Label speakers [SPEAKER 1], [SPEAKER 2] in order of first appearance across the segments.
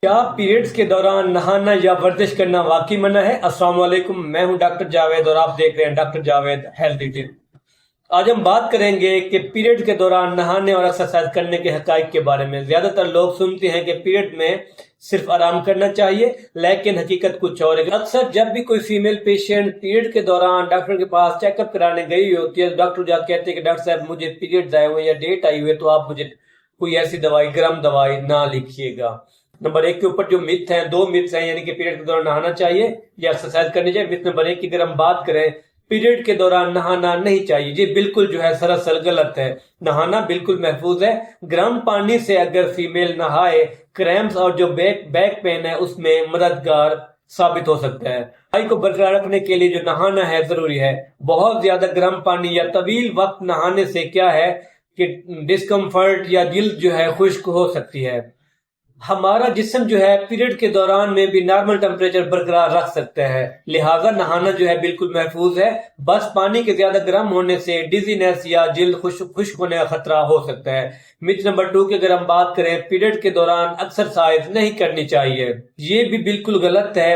[SPEAKER 1] کیا پیریڈز کے دوران نہانا یا ورزش کرنا واقعی منع ہے؟ السلام علیکم، میں ہوں ڈاکٹر جاوید اور آپ دیکھ رہے ہیں ڈاکٹر جاوید ہیلتھ ڈیٹیل۔ آج ہم بات کریں گے کہ پیریڈ کے دوران نہانے اور ایکسرسائز کرنے کے حقائق کے بارے میں۔ زیادہ تر لوگ سنتے ہیں کہ پیریڈ میں صرف آرام کرنا چاہیے، لیکن حقیقت کچھ اور ہے۔ اکثر جب بھی کوئی فیمیل پیشنٹ پیریڈ کے دوران ڈاکٹر کے پاس چیک اپ کرانے گئی ہوتی ہے، ڈاکٹر جا کہتے ہیں کہ ڈاکٹر صاحب مجھے پیریڈز آئے ہوئے یا ڈیٹ آئی ہوئی ہے، تو آپ مجھے کوئی ایسی دوائی، گرم دوائی نہ لکھیے گا۔ نمبر 1 کے اوپر جو مت ہیں، 2 متس ہیں، یعنی کہ پیریڈ کے دوران نہانا چاہیے یا ایکسرسائز کرنی چاہیے۔ مت نمبر 1 کی اگر ہم بات کریں، پیریڈ کے دوران نہانا نہیں چاہیے، یہ بالکل جو ہے سراسر غلط ہے۔ نہانا بالکل محفوظ ہے۔ گرم پانی سے اگر فیمیل نہائے، کریمپس اور جو بیک پین ہے اس میں مددگار ثابت ہو سکتا ہے۔ صفائی کو برقرار رکھنے کے لیے جو نہانا ہے ضروری ہے۔ بہت زیادہ گرم پانی یا طویل وقت نہانے سے کیا ہے کہ ڈسکمفرٹ یا جلد جو ہے خشک ہو سکتی ہے۔ ہمارا جسم جو ہے پیریڈ کے دوران میں بھی نارمل ٹمپریچر برقرار رکھ سکتا ہے، لہٰذا نہانا جو ہے بالکل محفوظ ہے۔ بس پانی کے زیادہ گرم ہونے سے ڈیزینس یا جلد خشک ہونے کا خطرہ ہو سکتا ہے۔ مت نمبر 2 کی اگر ہم بات کریں، پیریڈ کے دوران ایکسرسائز نہیں کرنی چاہیے، یہ بھی بالکل غلط ہے۔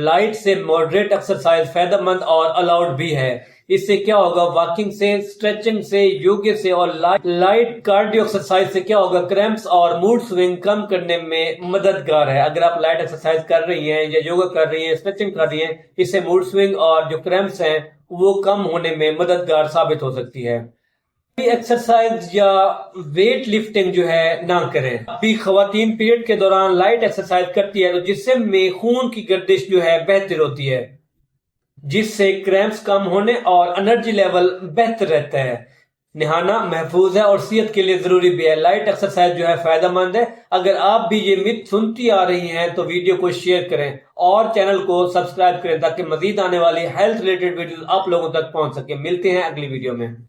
[SPEAKER 1] لائٹ سے ماڈریٹ ایکسرسائز فائدہ مند اور الاؤڈ بھی ہے۔ اس سے کیا ہوگا؟ واکنگ سے، اسٹریچنگ سے، یوگا سے اور لائٹ کارڈیو ایکسرسائز سے کیا ہوگا؟ کریمپس اور موڈ سوئنگ کم کرنے میں مددگار ہے۔ اگر آپ لائٹ ایکسرسائز کر رہی ہیں یا یوگا کر رہی ہیں، اسٹریچنگ کر رہی ہیں، اس سے موڈ سوئنگ اور جو کریمپس ہیں وہ کم ہونے میں مددگار ثابت ہو سکتی ہے۔ ایکسرسائز یا ویٹ لفٹنگ جو ہے نہ کریں۔ بھی خواتین پیریڈ کے دوران لائٹ ایکسرسائز کرتی ہے تو جسم میں خون کی گردش جو ہے بہتر ہوتی ہے، جس سے کریمپس کم ہونے اور انرجی لیول بہتر رہتا ہے۔ نہانا محفوظ ہے اور صحت کے لیے ضروری بھی ہے۔ لائٹ ایکسرسائز جو ہے فائدہ مند ہے۔ اگر آپ بھی یہ مت سنتی آ رہی ہیں تو ویڈیو کو شیئر کریں اور چینل کو سبسکرائب کریں تاکہ مزید آنے والی ہیلتھ ریلیٹڈ ویڈیوز آپ لوگوں تک پہنچ سکیں۔ ملتے ہیں اگلی ویڈیو میں۔